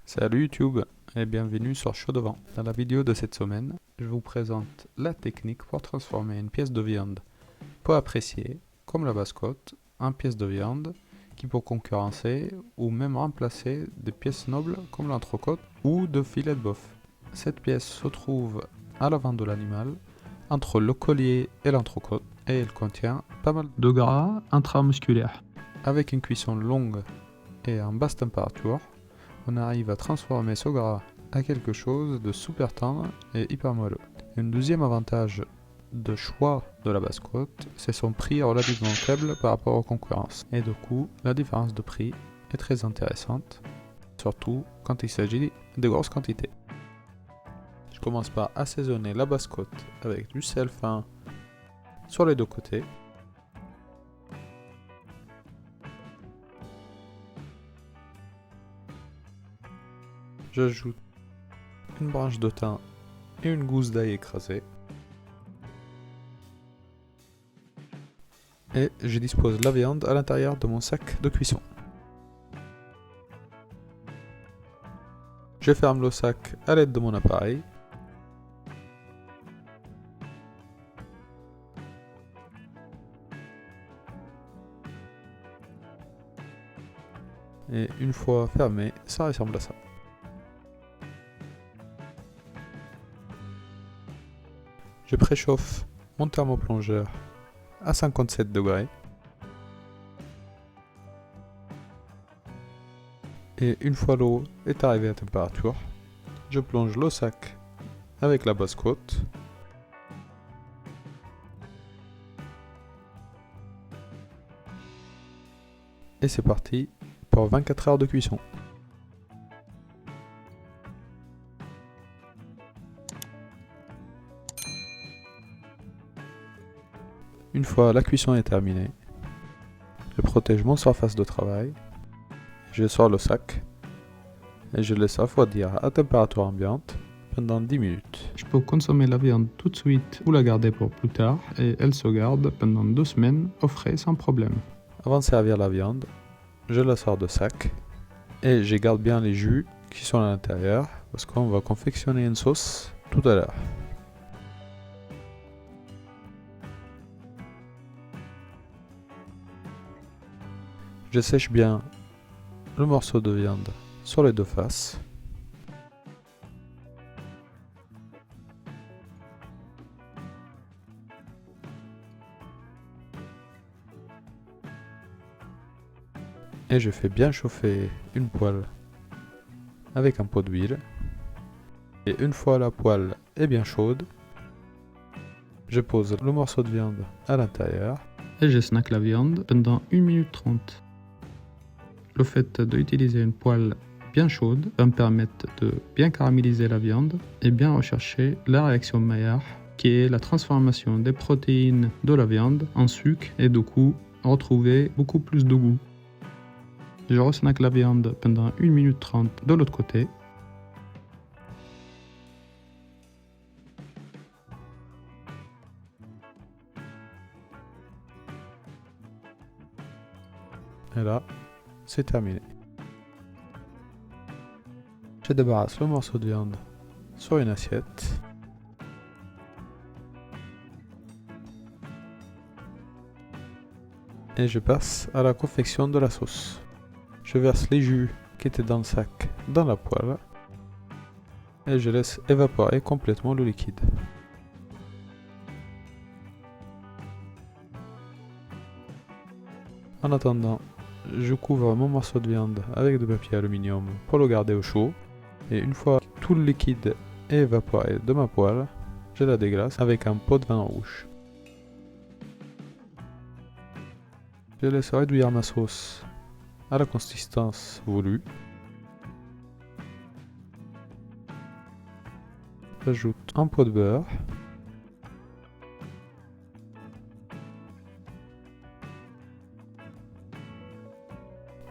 Salut YouTube et bienvenue sur Chaud Devant. Dans la vidéo de cette semaine, je vous présente la technique pour transformer une pièce de viande peu appréciée, comme la basse-côte, en pièce de viande qui peut concurrencer ou même remplacer des pièces nobles comme l'entrecôte ou de filet de bœuf. Cette pièce se trouve à l'avant de l'animal, entre le collier et l'entrecôte, et elle contient pas mal de gras intramusculaire. Avec une cuisson longue et en basse température, on arrive à transformer ce gras à quelque chose de super tendre et hyper moelleux. Un deuxième avantage de choix de la basse-côte, c'est son prix relativement faible par rapport aux concurrences. Et du coup, la différence de prix est très intéressante, surtout quand il s'agit de grosses quantités. Je commence par assaisonner la basse-côte avec du sel fin sur les deux côtés. J'ajoute une branche de thym et une gousse d'ail écrasée. Et je dispose la viande à l'intérieur de mon sac de cuisson. Je ferme le sac à l'aide de mon appareil. Et une fois fermé, ça ressemble à ça. Je préchauffe mon thermoplongeur à 57 degrés. Et une fois l'eau est arrivée à température, je plonge le sac avec la basse-côte. Et c'est parti pour 24 heures de cuisson. Une fois la cuisson est terminée, je protège mon surface de travail, je sors le sac et je laisse refroidir à température ambiante pendant 10 minutes. Je peux consommer la viande tout de suite ou la garder pour plus tard et elle se garde pendant 2 semaines au frais sans problème. Avant de servir la viande, je la sors de sac et je garde bien les jus qui sont à l'intérieur parce qu'on va confectionner une sauce tout à l'heure. Je sèche bien le morceau de viande sur les deux faces. Et je fais bien chauffer une poêle avec un pot d'huile. Et une fois la poêle est bien chaude, je pose le morceau de viande à l'intérieur. Et je snack la viande pendant 1 minute 30. Le fait d'utiliser une poêle bien chaude va me permettre de bien caraméliser la viande et bien rechercher la réaction Maillard, qui est la transformation des protéines de la viande en sucre et du coup retrouver beaucoup plus de goût. Je resnack la viande pendant 1 minute 30 de l'autre côté. Et là, c'est terminé. Je débarrasse le morceau de viande sur une assiette. Et je passe à la confection de la sauce. Je verse les jus qui étaient dans le sac dans la poêle. Et je laisse évaporer complètement le liquide. En attendant, je couvre mon morceau de viande avec du papier aluminium pour le garder au chaud. Et une fois tout le liquide est évaporé de ma poêle, je la déglace avec un pot de vin rouge. Je laisse réduire ma sauce à la consistance voulue. J'ajoute un pot de beurre.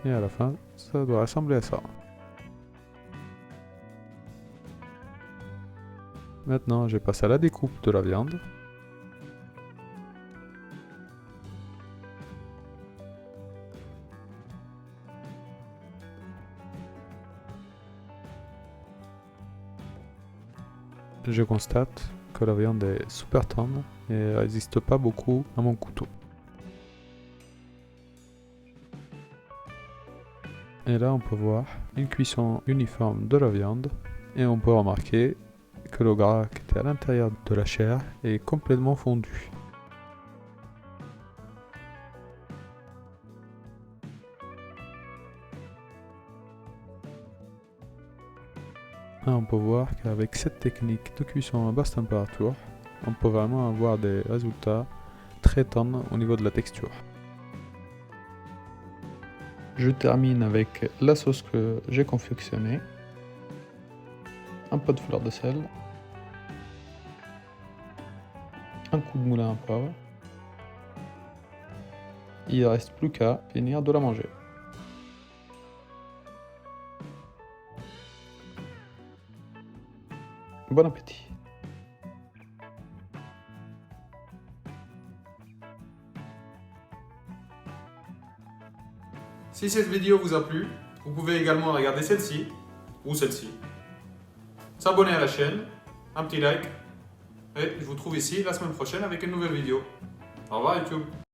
Et à la fin, ça doit ressembler à ça. Maintenant, je passe à la découpe de la viande. je constate que la viande est super tendre et ne résiste pas beaucoup à mon couteau. Et là on peut voir une cuisson uniforme de la viande et on peut remarquer que le gras qui était à l'intérieur de la chair est complètement fondu. Là, on peut voir qu'avec cette technique de cuisson à basse température, on peut vraiment avoir des résultats très tendres au niveau de la texture. Je termine avec la sauce que j'ai confectionnée, un peu de fleur de sel, un coup de moulin à poivre. Il ne reste plus qu'à finir de la manger. Bon appétit! Si cette vidéo vous a plu, vous pouvez également regarder celle-ci ou celle-ci. S'abonner à la chaîne, un petit like et je vous trouve ici la semaine prochaine avec une nouvelle vidéo. Au revoir YouTube!